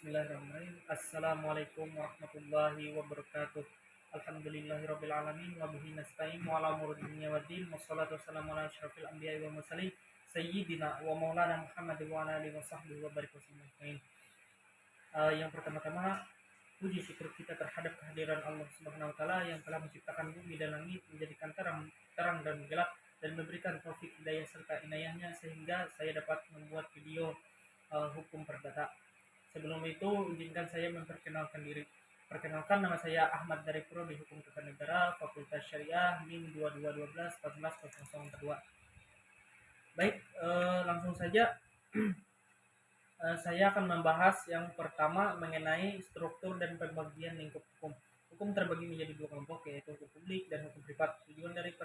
Bismillahirrahmanirrahim. Assalamualaikum warahmatullahi wabarakatuh. Alhamdulillahirabbil alamin wa bihi nasta'in wa ala umuri dunya waddin. Wassalatu wassalamu ala asyrafil anbiya'i wal mursalin sayyidina wa maulana Muhammad wa ala alihi wa sahbihi wa barik wasallam. Yang pertama-tama, puji syukur kita terhadap kehadiran Allah Subhanahu wa taala yang telah menciptakan bumi dan langit, menjadikan terang dan gelap, dan memberikan taufik hidayah serta inayahnya sehingga saya dapat membuat video hukum perdata. Sebelum itu, izinkan saya memperkenalkan diri. Perkenalkan, nama saya Ahmad dari Prodi Hukum Tata Negara, Fakultas Syariah, NIM 2212 140042. Baik, langsung saja. Saya akan membahas yang pertama mengenai struktur dan pembagian lingkup hukum. Hukum terbagi menjadi dua kelompok, yaitu hukum publik dan hukum privat. Tujuan dari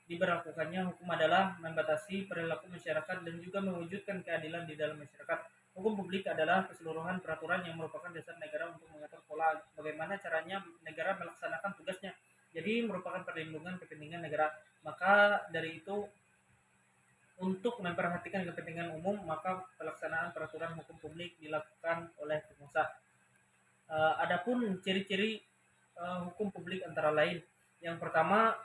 diberlakukannya hukum adalah membatasi perilaku masyarakat dan juga mewujudkan keadilan di dalam masyarakat. Hukum publik adalah keseluruhan peraturan yang merupakan dasar negara untuk mengatur pola bagaimana caranya negara melaksanakan tugasnya. Jadi merupakan perlindungan kepentingan negara. Maka dari itu, untuk memperhatikan kepentingan umum, maka pelaksanaan peraturan hukum publik dilakukan oleh pengusaha. Adapun ciri-ciri hukum publik antara lain, yang pertama,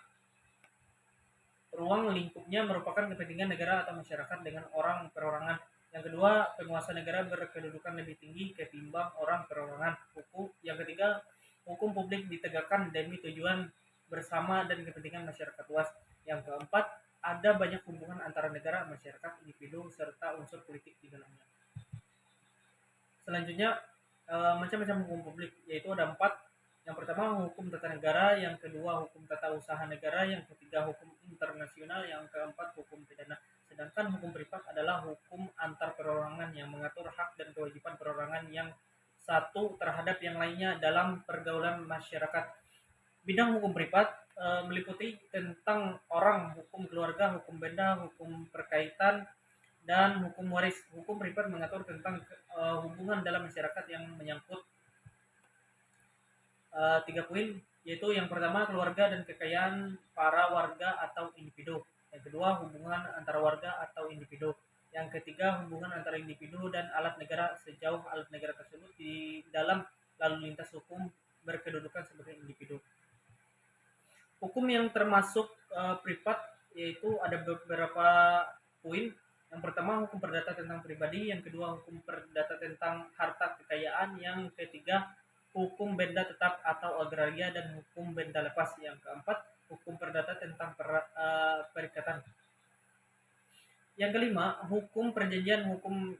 ruang lingkupnya merupakan kepentingan negara atau masyarakat dengan orang perorangan. Yang kedua, penguasa negara berkedudukan lebih tinggi ketimbang orang perorangan. Yang ketiga, hukum publik ditegakkan demi tujuan bersama dan kepentingan masyarakat luas. Yang keempat, ada banyak hubungan antara negara, masyarakat, individu, serta unsur politik di dalamnya. Selanjutnya, macam-macam hukum publik, yaitu ada 4. Yang pertama, hukum tata negara. Yang kedua, hukum tata usaha negara. Yang ketiga, hukum internasional. Yang keempat, hukum pidana. Sedangkan hukum privat adalah hukum antar perorangan yang mengatur hak dan kewajiban perorangan yang satu terhadap yang lainnya dalam pergaulan masyarakat. Bidang hukum privat meliputi tentang orang, hukum keluarga, hukum benda, hukum perkaitan, dan hukum waris. Hukum privat mengatur tentang hubungan dalam masyarakat yang menyangkut 3 poin, yaitu yang pertama, keluarga dan kekayaan para warga atau individu. Yang kedua, hubungan antara warga atau individu. Yang ketiga, hubungan antara individu dan alat negara sejauh alat negara tersebut di dalam lalu lintas hukum berkedudukan sebagai individu. Hukum yang termasuk privat, yaitu ada beberapa poin. Yang pertama, hukum perdata tentang pribadi. Yang kedua, hukum perdata tentang harta kekayaan. Yang ketiga, hukum benda tetap atau agraria dan hukum benda lepas. Yang keempat, hukum perdata tentang perikatan. Yang kelima, hukum perjanjian, hukum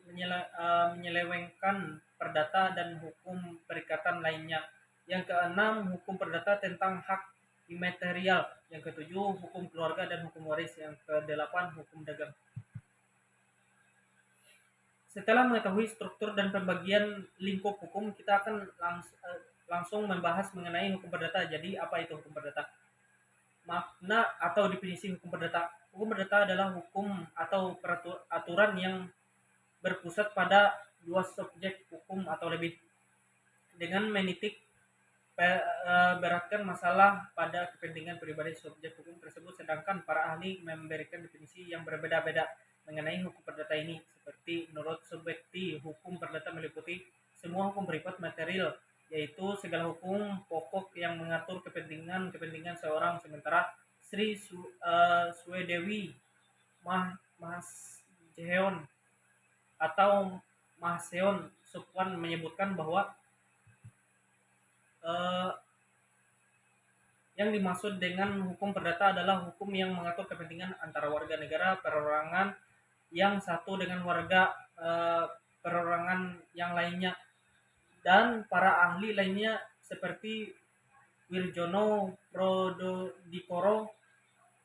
menyelewengkan perdata dan hukum perikatan lainnya. Yang keenam, hukum perdata tentang hak imaterial. Yang ketujuh, hukum keluarga dan hukum waris. Yang kedelapan, hukum dagang. Setelah mengetahui struktur dan pembagian lingkup hukum, kita akan langsung membahas mengenai hukum perdata. Jadi, apa itu hukum perdata? Makna atau definisi hukum perdata. Hukum perdata adalah hukum atau aturan yang berpusat pada dua subjek hukum atau lebih, dengan menitik beratkan masalah pada kepentingan pribadi subjek hukum tersebut. Sedangkan para ahli memberikan definisi yang berbeda-beda mengenai hukum perdata ini. Seperti menurut Subekti, hukum perdata meliputi semua hukum privat material, yaitu segala hukum pokok yang mengatur kepentingan seorang. Sementara Sri Swedewi Mahasheon atau Mahasheon Supwan menyebutkan bahwa yang dimaksud dengan hukum perdata adalah hukum yang mengatur kepentingan antara warga negara perorangan yang satu dengan warga perorangan yang lainnya. Dan para ahli lainnya seperti Wirjono Prododikoro,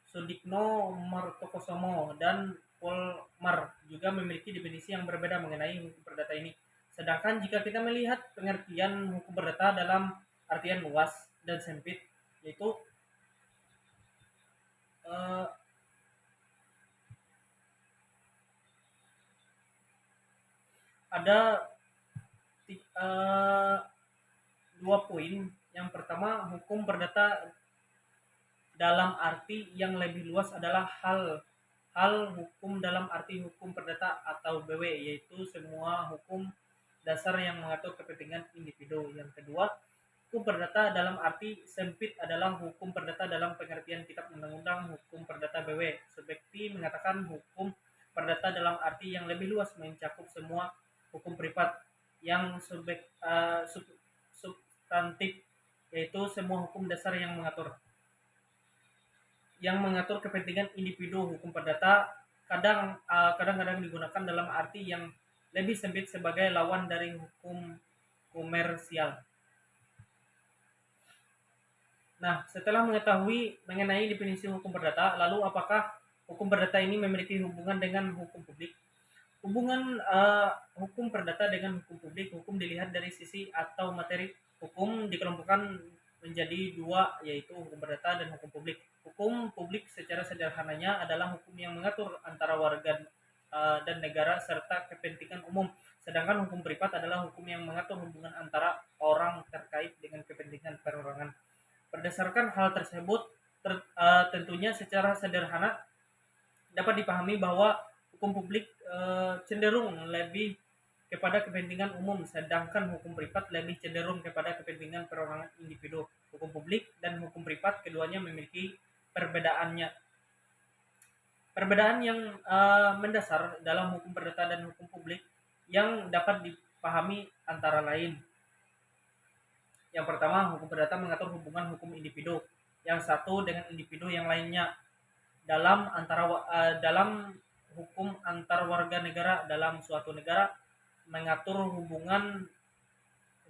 Sudikno Martokosomo, dan Polmar juga memiliki definisi yang berbeda mengenai hukum perdata ini. Sedangkan jika kita melihat pengertian hukum perdata dalam artian luas dan sempit, yaitu ada 2 poin. Yang pertama, hukum perdata dalam arti yang lebih luas adalah hal hukum dalam arti hukum perdata atau BW, yaitu semua hukum dasar yang mengatur kepentingan individu. Yang kedua, hukum perdata dalam arti sempit adalah hukum perdata dalam pengertian Kitab Undang-Undang Hukum Perdata BW. Subjekti mengatakan hukum perdata dalam arti yang lebih luas mencakup semua hukum privat yang substantif, yaitu semua hukum dasar yang mengatur kepentingan individu. Hukum perdata kadang-kadang digunakan dalam arti yang lebih sempit sebagai lawan dari hukum komersial. Nah, setelah mengetahui mengenai definisi hukum perdata, lalu apakah hukum perdata ini memiliki hubungan dengan hukum publik? Hubungan hukum perdata dengan hukum publik. Hukum dilihat dari sisi atau materi. Hukum dikelompokkan menjadi dua, yaitu hukum perdata dan hukum publik. Hukum publik secara sederhananya adalah hukum yang mengatur antara warga dan negara serta kepentingan umum. Sedangkan hukum privat adalah hukum yang mengatur hubungan antara orang terkait dengan kepentingan perorangan. Berdasarkan hal tersebut, tentunya secara sederhana dapat dipahami bahwa hukum publik cenderung lebih kepada kepentingan umum, sedangkan hukum privat lebih cenderung kepada kepentingan perorangan individu. Hukum publik dan hukum privat keduanya memiliki perbedaannya. Perbedaan yang mendasar dalam hukum perdata dan hukum publik yang dapat dipahami antara lain. Yang pertama, hukum perdata mengatur hubungan hukum individu yang satu dengan individu yang lainnya dalam hukum antar warga negara dalam suatu negara, mengatur hubungan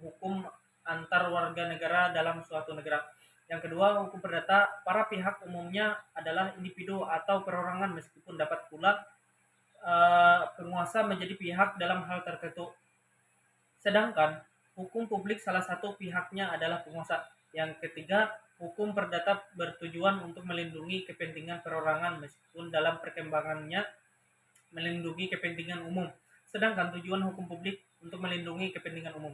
hukum antar warga negara dalam suatu negara. Yang kedua, hukum perdata para pihak umumnya adalah individu atau perorangan, meskipun dapat pula penguasa menjadi pihak dalam hal tertentu. Sedangkan hukum publik salah satu pihaknya adalah penguasa. Yang ketiga, hukum perdata bertujuan untuk melindungi kepentingan perorangan, meskipun dalam perkembangannya melindungi kepentingan umum. Sedangkan tujuan hukum publik untuk melindungi kepentingan umum.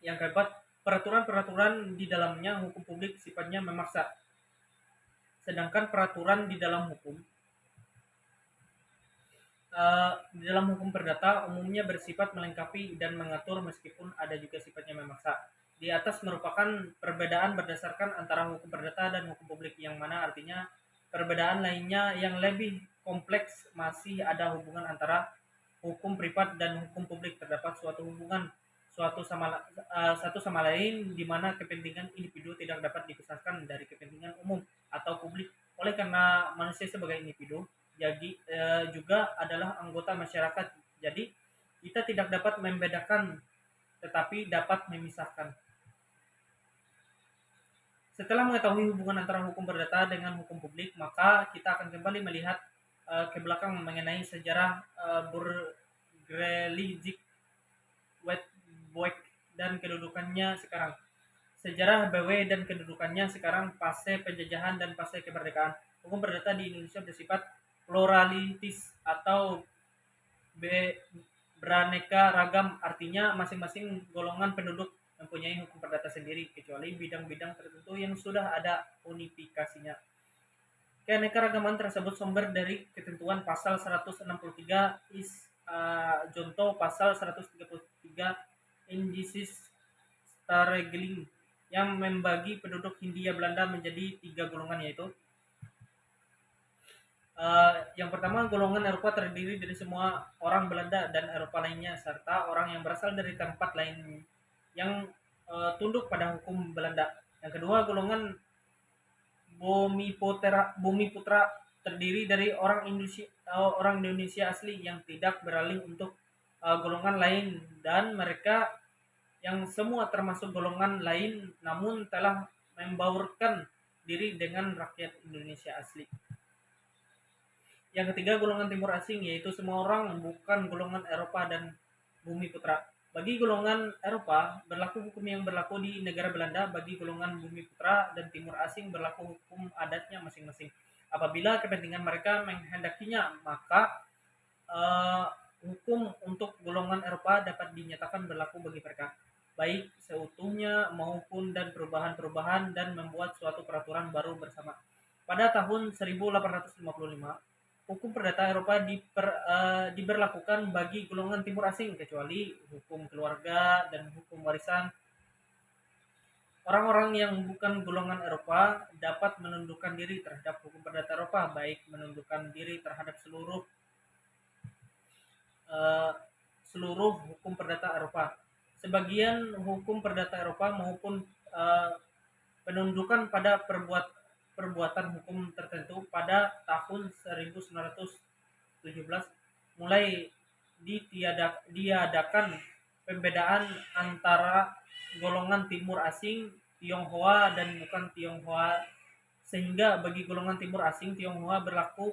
Yang keempat, peraturan-peraturan di dalamnya hukum publik sifatnya memaksa. Sedangkan peraturan di dalam hukum perdata umumnya bersifat melengkapi dan mengatur, meskipun ada juga sifatnya memaksa. Di atas merupakan perbedaan berdasarkan antara hukum perdata dan hukum publik, yang mana artinya perbedaan lainnya yang lebih kompleks. Masih ada hubungan antara hukum privat dan hukum publik. Terdapat suatu hubungan satu sama lain di mana kepentingan individu tidak dapat dipisahkan dari kepentingan umum atau publik. Oleh karena manusia sebagai individu jadi juga adalah anggota masyarakat. Jadi kita tidak dapat membedakan, tetapi dapat memisahkan. Setelah mengetahui hubungan antara hukum perdata dengan hukum publik, maka kita akan kembali melihat ke belakang mengenai sejarah Burgerlijk Wetboek dan kedudukannya sekarang. Sejarah BW dan kedudukannya sekarang pasca penjajahan dan pasca kemerdekaan. Hukum perdata di Indonesia bersifat pluralitis atau beraneka ragam, artinya masing-masing golongan penduduk mempunyai hukum perdata sendiri, kecuali bidang-bidang tertentu yang sudah ada unifikasinya. Keanekaragaman tersebut sumber dari ketentuan pasal 163 Jonto pasal 133 Indisches Staatregeling yang membagi penduduk Hindia Belanda menjadi 3 golongan, yaitu yang pertama, golongan Eropa terdiri dari semua orang Belanda dan Eropa lainnya, serta orang yang berasal dari tempat lain yang tunduk pada hukum Belanda. Yang kedua, golongan Bumiputra terdiri dari orang Indonesia asli yang tidak beralih untuk golongan lain, dan mereka yang semua termasuk golongan lain namun telah membaurkan diri dengan rakyat Indonesia asli. Yang ketiga, golongan timur asing, yaitu semua orang bukan golongan Eropa dan Bumiputra. Bagi golongan Eropa, berlaku hukum yang berlaku di negara Belanda. Bagi golongan Bumiputra dan timur asing, berlaku hukum adatnya masing-masing. Apabila kepentingan mereka menghendakinya, maka hukum untuk golongan Eropa dapat dinyatakan berlaku bagi mereka, baik seutuhnya maupun dan perubahan-perubahan, dan membuat suatu peraturan baru bersama. Pada tahun 1855, hukum perdata Eropa diberlakukan bagi golongan timur asing kecuali hukum keluarga dan hukum warisan. Orang-orang yang bukan golongan Eropa dapat menundukkan diri terhadap hukum perdata Eropa, baik menundukkan diri terhadap eh, seluruh hukum perdata Eropa. Sebagian hukum perdata Eropa maupun eh, penundukan pada perbuatan hukum tertentu pada tahun 1917 mulai diadakan pembedaan antara golongan timur asing Tionghoa dan bukan Tionghoa, sehingga bagi golongan timur asing Tionghoa berlaku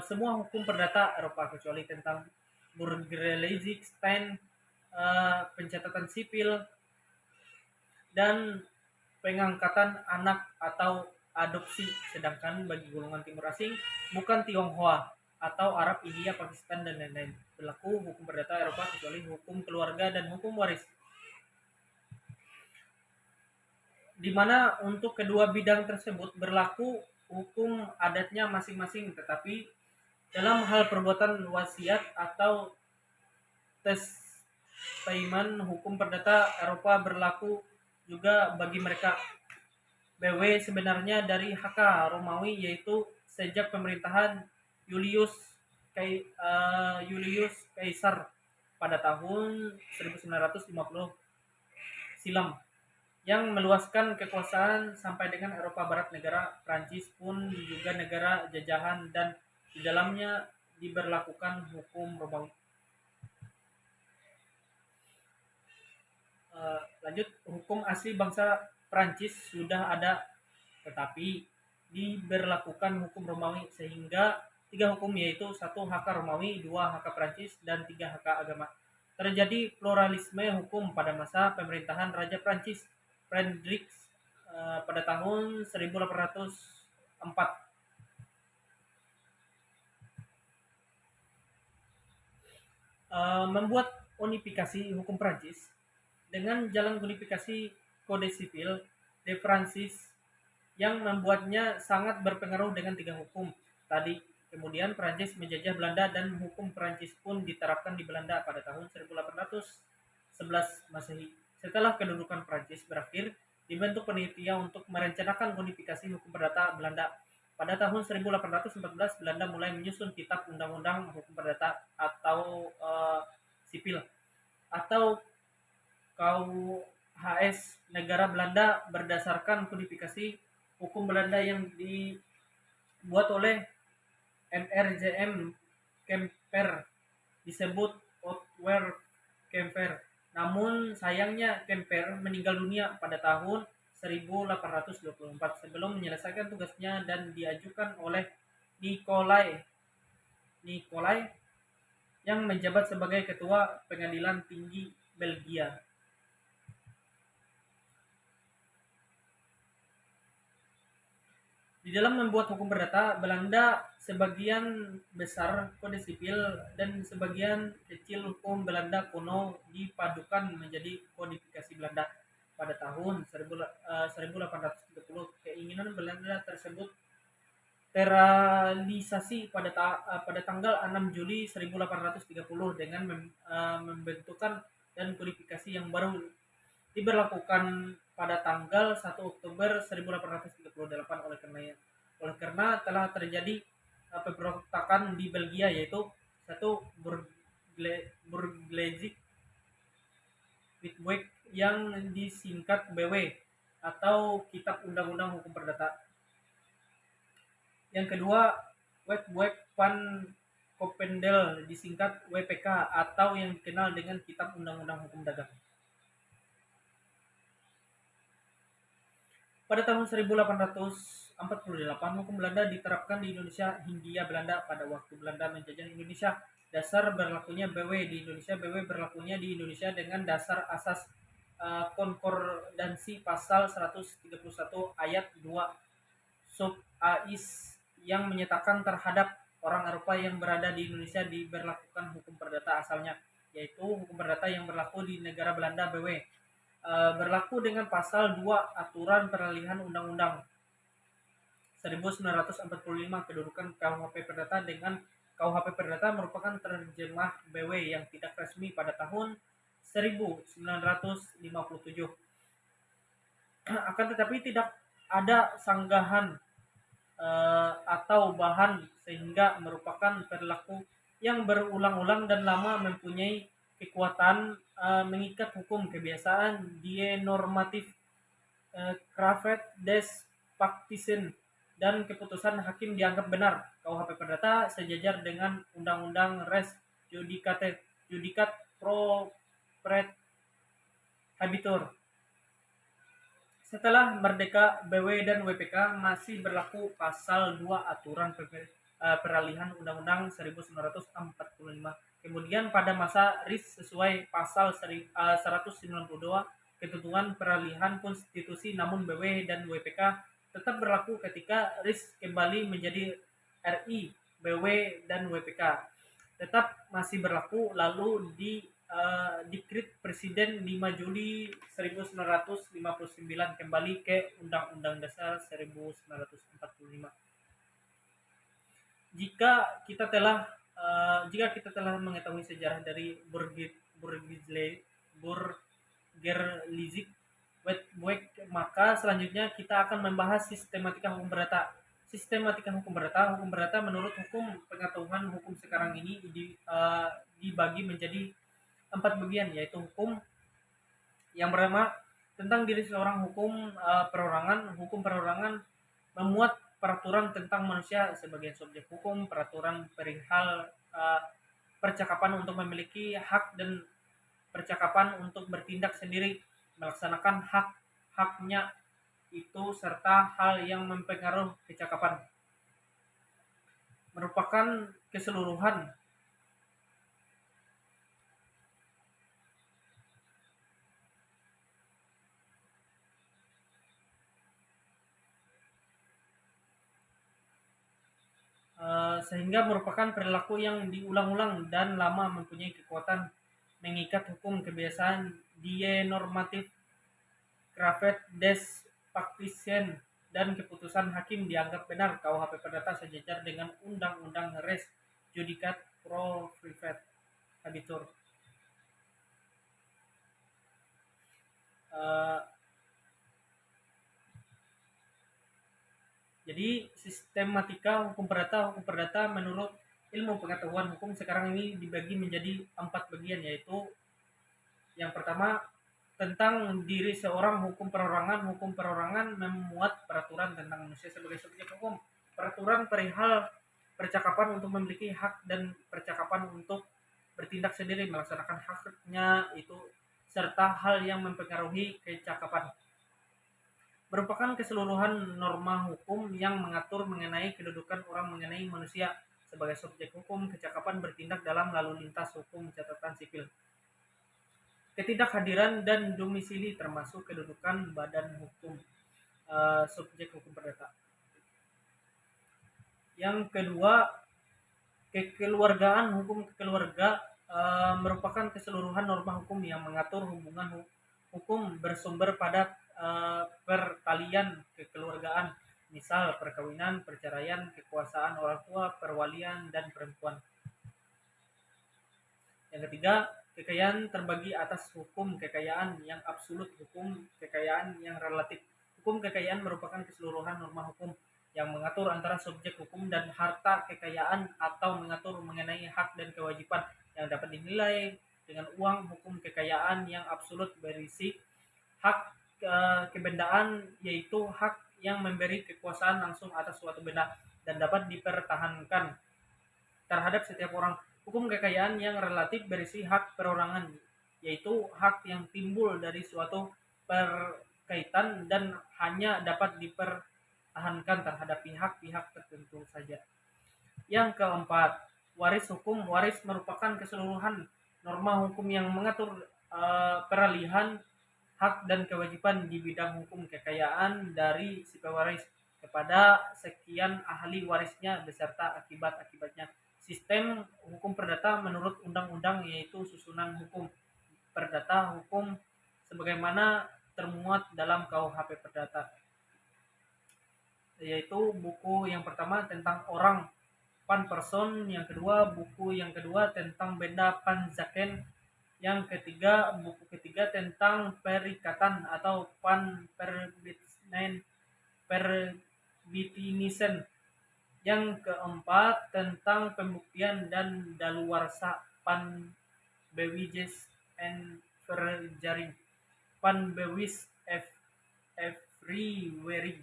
semua hukum perdata Eropa kecuali tentang Burgerrechtsplan, pencatatan sipil, dan pengangkatan anak atau adopsi. Sedangkan bagi golongan timur asing bukan Tionghoa atau Arab, India, Pakistan, dan lain-lain berlaku hukum perdata Eropa kecuali hukum keluarga dan hukum waris, di mana untuk kedua bidang tersebut berlaku hukum adatnya masing-masing, tetapi dalam hal perbuatan wasiat atau testament hukum perdata Eropa berlaku juga bagi mereka. BW sebenarnya dari HK Romawi, yaitu sejak pemerintahan Julius Caesar pada tahun 1950 silam, yang meluaskan kekuasaan sampai dengan Eropa Barat. Negara Prancis pun juga negara jajahan dan di dalamnya diberlakukan hukum Romawi. Lanjut, hukum asli bangsa Prancis sudah ada, tetapi diberlakukan hukum Romawi, sehingga 3 hukum, yaitu 1 HK Romawi, 2 HK Prancis, dan 3 HK agama. Terjadi pluralisme hukum pada masa pemerintahan Raja Prancis Frederick pada tahun 1804. Membuat unifikasi hukum Prancis dengan jalan unifikasi Kode Sipil de Francis yang membuatnya sangat berpengaruh dengan 3 hukum tadi. Kemudian Prancis menjajah Belanda dan hukum Prancis pun diterapkan di Belanda pada tahun 1811 Masehi. Setelah kedudukan Prancis berakhir, dibentuk panitia untuk merencanakan unifikasi hukum perdata Belanda. Pada tahun 1814 Belanda mulai menyusun kitab undang-undang hukum perdata atau sipil atau KUHS negara Belanda berdasarkan kodifikasi hukum Belanda yang dibuat oleh MRJM Kemper, disebut Otwer Kemper. Namun sayangnya Kemper meninggal dunia pada tahun 1824 sebelum menyelesaikan tugasnya dan diajukan oleh Nikolai yang menjabat sebagai ketua pengadilan tinggi Belgia. Di dalam membuat hukum perdata Belanda, sebagian besar kode sipil dan sebagian kecil hukum Belanda kuno dipadukan menjadi kodifikasi Belanda. Pada tahun 1830, keinginan Belanda tersebut terrealisasi pada tanggal 6 Juli 1830 dengan membentukkan dan kodifikasi yang baru diberlakukan pada tanggal 1 Oktober 1838. Oleh karena telah terjadi pemberontakan di Belgia, yaitu 1 Burgerlijk Wetboek yang disingkat BW atau Kitab Undang-Undang Hukum Perdata. Yang kedua, Wetboek van Kopendel disingkat WPK atau yang dikenal dengan Kitab Undang-Undang Hukum Dagang. Pada tahun 1848, hukum Belanda diterapkan di Indonesia Hindia Belanda pada waktu Belanda menjajah Indonesia. Dasar berlakunya BW di Indonesia. BW berlakunya di Indonesia dengan dasar asas konkordansi pasal 131 ayat 2 sub AIS yang menyatakan terhadap orang Eropa yang berada di Indonesia diberlakukan hukum perdata asalnya, yaitu hukum perdata yang berlaku di negara Belanda BW. Berlaku dengan pasal 2 aturan peralihan undang-undang 1945. Kedudukan KUHP Perdata dengan KUHP Perdata merupakan terjemah BW yang tidak resmi pada tahun 1957. Akan tetapi tidak ada sanggahan atau bahan sehingga merupakan perilaku yang berulang-ulang dan lama mempunyai kekuatan mengikat hukum kebiasaan die normatif Kravet des Praktisen dan keputusan hakim dianggap benar. KUHP Perdata sejajar dengan Undang-Undang Res Judicat Pro Pret Habitur. Setelah merdeka, BW dan WPK masih berlaku pasal 2 aturan peralihan Undang-Undang 1945. Kemudian pada masa RIS sesuai pasal 192 ketentuan peralihan konstitusi, namun BW dan WPK tetap berlaku ketika RIS kembali menjadi RI. BW dan WPK tetap masih berlaku, lalu di Dekret Presiden 5 Juli 1959 kembali ke Undang-Undang Dasar 1945. Jika kita telah mengetahui sejarah dari Burgerlizik Wetboek, maka selanjutnya kita akan membahas sistematika hukum perdata. Sistematika hukum perdata menurut hukum pengetahuan hukum sekarang ini dibagi menjadi 4 bagian, yaitu hukum yang pertama tentang diri seorang, hukum perorangan. Hukum perorangan memuat peraturan tentang manusia sebagai subjek hukum, peraturan perihal percakapan untuk memiliki hak dan percakapan untuk bertindak sendiri, melaksanakan hak-haknya itu, serta hal yang mempengaruhi kecakapan. Merupakan keseluruhan sehingga merupakan perilaku yang diulang-ulang dan lama mempunyai kekuatan mengikat hukum kebiasaan die normatif Kravet des Praktisen dan keputusan hakim dianggap benar. KUHP Perdata sejajar dengan Undang-Undang Res Judicat Pro Privat Habitur. Jadi sistematika hukum perdata menurut ilmu pengetahuan hukum sekarang ini dibagi menjadi 4 bagian, yaitu yang pertama tentang diri seorang, hukum perorangan memuat peraturan tentang manusia sebagai subjek hukum, peraturan perihal percakapan untuk memiliki hak dan percakapan untuk bertindak sendiri, melaksanakan haknya itu, serta hal yang mempengaruhi kecakapan. Merupakan keseluruhan norma hukum yang mengatur mengenai kedudukan orang, mengenai manusia sebagai subjek hukum, kecakapan bertindak dalam lalu lintas hukum, catatan sipil, ketidakhadiran dan domisili termasuk kedudukan badan hukum subjek hukum perdata. Yang kedua, kekeluargaan. Hukum keluarga merupakan keseluruhan norma hukum yang mengatur hubungan hukum bersumber pada pertalian kekeluargaan, misal perkawinan, perceraian, kekuasaan orang tua, perwalian, dan perempuan. Yang ketiga, kekayaan terbagi atas hukum kekayaan yang absolut, hukum kekayaan yang relatif. Hukum kekayaan merupakan keseluruhan norma hukum yang mengatur antara subjek hukum dan harta kekayaan atau mengatur mengenai hak dan kewajiban yang dapat dinilai dengan uang. Hukum kekayaan yang absolut berisi hak kebendaan, yaitu hak yang memberi kekuasaan langsung atas suatu benda dan dapat dipertahankan terhadap setiap orang. Hukum kekayaan yang relatif berisi hak perorangan, yaitu hak yang timbul dari suatu perkaitan dan hanya dapat dipertahankan terhadap pihak-pihak tertentu saja. Yang keempat, waris hukum. Waris merupakan keseluruhan norma hukum yang mengatur peralihan hak dan kewajiban di bidang hukum kekayaan dari si pewaris kepada sekian ahli warisnya beserta akibat-akibatnya. Sistem hukum perdata menurut undang-undang yaitu susunan hukum perdata hukum sebagaimana termuat dalam KUHP Perdata. yaitu buku yang pertama tentang orang pan person, yang kedua buku yang kedua tentang benda pan zaken, yang ketiga buku ketiga tentang perikatan atau pan perbitinisen, yang keempat tentang pembuktian dan daluarsa pan bewijes and verjaring pan bewis everywhere.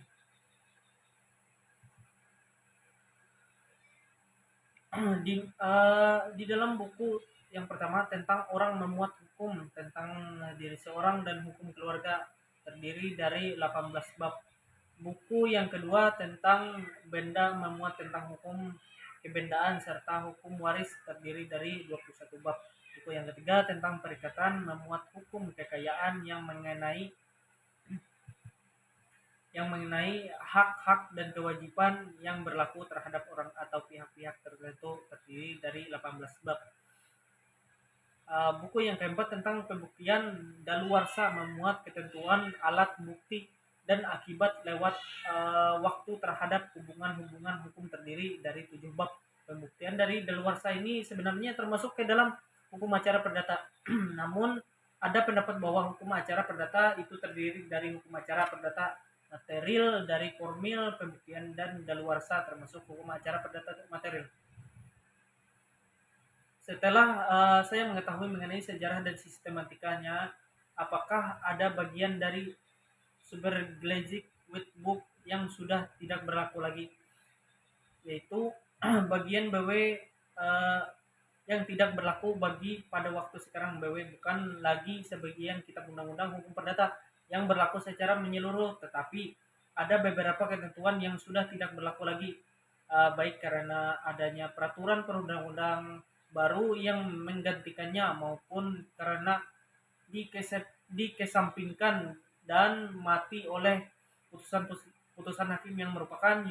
Di dalam buku yang pertama tentang orang memuat hukum tentang diri seorang dan hukum keluarga terdiri dari 18 bab. Buku yang kedua tentang benda memuat tentang hukum kebendaan serta hukum waris terdiri dari 21 bab. Buku yang ketiga tentang perikatan memuat hukum kekayaan yang mengenai hak-hak dan kewajiban yang berlaku terhadap orang atau pihak-pihak tertentu terdiri dari 18 bab. Buku yang keempat tentang pembuktian daluarsa memuat ketentuan alat bukti dan akibat lewat waktu terhadap hubungan-hubungan hukum terdiri dari 7 bab. Pembuktian dari daluarsa ini sebenarnya termasuk ke dalam hukum acara perdata. Namun ada pendapat bahwa hukum acara perdata itu terdiri dari hukum acara perdata material, dari formil, pembuktian, dan daluarsa termasuk hukum acara perdata material. Setelah saya mengetahui mengenai sejarah dan sistematikanya, apakah ada bagian dari Superglazic with book yang sudah tidak berlaku lagi, yaitu bagian BW yang tidak berlaku bagi pada waktu sekarang. BW bukan lagi sebagian kitab undang-undang hukum perdata yang berlaku secara menyeluruh, tetapi ada beberapa ketentuan yang sudah tidak berlaku lagi, baik karena adanya peraturan perundang-undang baru yang menggantikannya maupun karena dikesampingkan dan mati oleh putusan hakim yang merupakan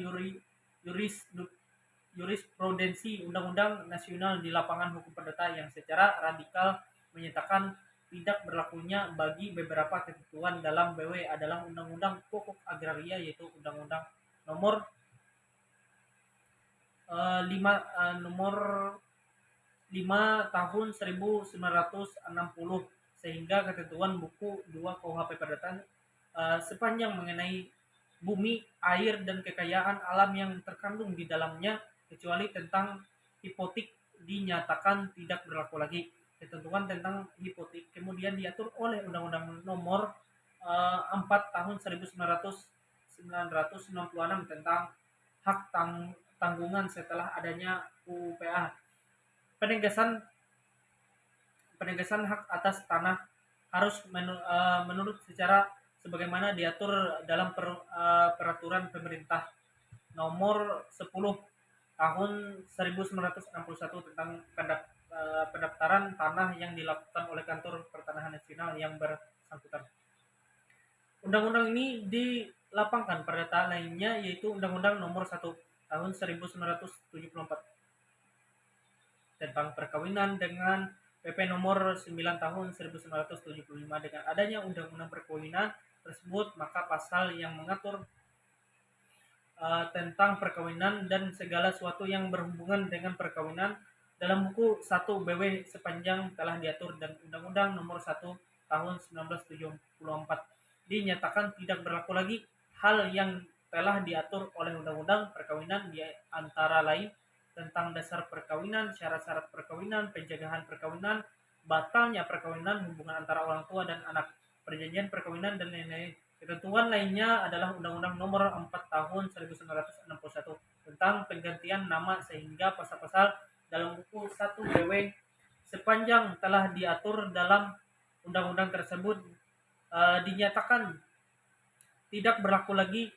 jurisprudensi undang-undang nasional di lapangan hukum perdata yang secara radikal menyatakan tidak berlakunya bagi beberapa ketentuan dalam BW adalah Undang-Undang Pokok Agraria, yaitu Undang-Undang nomor 5 tahun 1960, sehingga ketentuan buku 2 KUHP Perdata sepanjang mengenai bumi, air, dan kekayaan alam yang terkandung di dalamnya, kecuali tentang hipotik, dinyatakan tidak berlaku lagi. Ketentuan tentang hipotik kemudian diatur oleh Undang-Undang Nomor 4 Tahun 1996 tentang hak tanggungan setelah adanya UPA. Penegasan hak atas tanah harus menurut secara sebagaimana diatur dalam peraturan pemerintah nomor 10 tahun 1961 tentang pendaftaran tanah yang dilakukan oleh Kantor Pertanahan Nasional yang bersangkutan. Undang-undang ini dilapangkan perdata lainnya, yaitu Undang-Undang nomor 1 tahun 1974 tentang perkawinan dengan PP nomor 9 tahun 1975. Dengan adanya undang-undang perkawinan tersebut, maka pasal yang mengatur tentang perkawinan dan segala sesuatu yang berhubungan dengan perkawinan dalam buku 1 BW sepanjang telah diatur dan Undang-Undang nomor 1 tahun 1974 dinyatakan tidak berlaku lagi. Hal yang telah diatur oleh Undang-Undang Perkawinan di antara lain tentang dasar perkawinan, syarat-syarat perkawinan, pencegahan perkawinan, batalnya perkawinan, hubungan antara orang tua dan anak, perjanjian perkawinan, dan lain-lain. Ketentuan lainnya adalah Undang-Undang Nomor 4 Tahun 1961 tentang penggantian nama, sehingga pasal-pasal dalam buku 1 BW sepanjang telah diatur dalam undang-undang tersebut dinyatakan tidak berlaku lagi.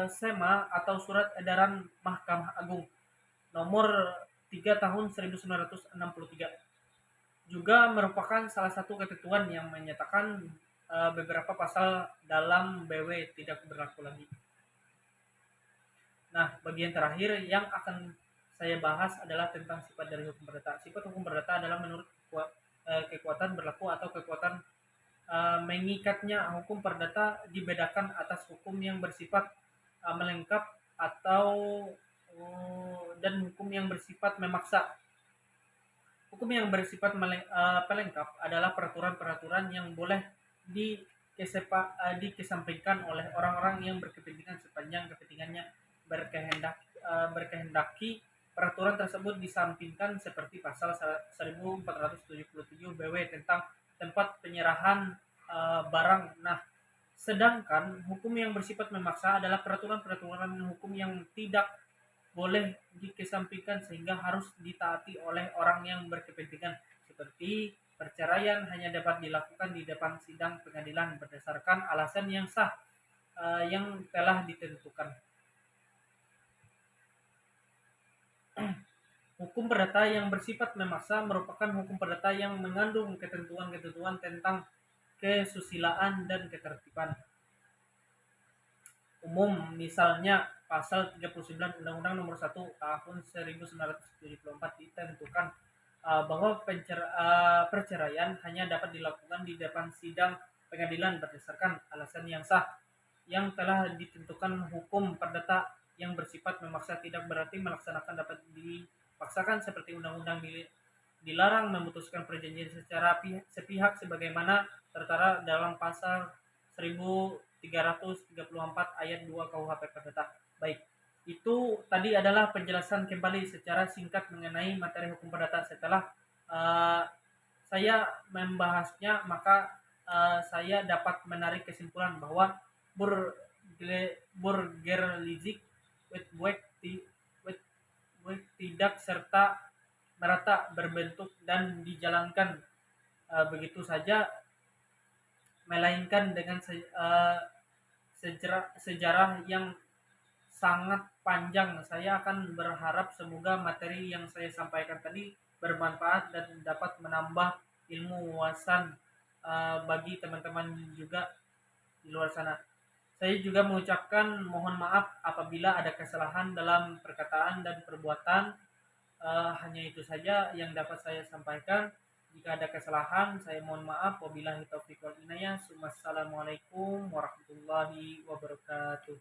SEMA atau Surat Edaran Mahkamah Agung nomor 3 tahun 1963 juga merupakan salah satu ketentuan yang menyatakan beberapa pasal dalam BW tidak berlaku lagi. Nah, bagian terakhir yang akan saya bahas adalah tentang sifat dari hukum perdata. Sifat hukum perdata adalah menurut kekuatan berlaku atau kekuatan mengikatnya. Hukum perdata dibedakan atas hukum yang bersifat melengkap atau dan hukum yang bersifat memaksa. Hukum yang bersifat pelengkap adalah peraturan-peraturan yang boleh dikesampingkan oleh orang-orang yang berkepentingan sepanjang kepentingannya berkehendaki peraturan tersebut disampingkan, seperti pasal 1477 BW tentang tempat penyerahan barang. Nah, sedangkan hukum yang bersifat memaksa adalah peraturan-peraturan hukum yang tidak boleh dikesampingkan sehingga harus ditaati oleh orang yang berkepentingan, seperti perceraian hanya dapat dilakukan di depan sidang pengadilan berdasarkan alasan yang sah yang telah ditentukan. Hukum perdata yang bersifat memaksa merupakan hukum perdata yang mengandung ketentuan-ketentuan tentang kesusilaan dan ketertiban umum. Misalnya pasal 39 Undang-Undang Nomor 1 Tahun 1974 ditentukan bahwa perceraian hanya dapat dilakukan di depan sidang pengadilan berdasarkan alasan yang sah yang telah ditentukan. Hukum perdata yang bersifat memaksa tidak berarti melaksanakan dapat dipaksakan, seperti undang-undang dilarang memutuskan perjanjian secara sepihak sebagaimana tertera dalam pasal 1334 ayat 2 KUHP Perdata. Baik, itu tadi adalah penjelasan kembali secara singkat mengenai materi hukum perdata. Setelah saya membahasnya, maka saya dapat menarik kesimpulan bahwa Burgerlizik tidak serta merata berbentuk dan dijalankan begitu saja, melainkan dengan sejarah yang sangat panjang. Saya akan berharap semoga materi yang saya sampaikan tadi bermanfaat dan dapat menambah ilmu wawasan bagi teman-teman juga di luar sana. Saya juga mengucapkan mohon maaf apabila ada kesalahan dalam perkataan dan perbuatan. Hanya itu saja yang dapat saya sampaikan. Jika ada kesalahan, saya mohon maaf. Wabillahi taufiq wal hidayah. Wassalamualaikum warahmatullahi wabarakatuh.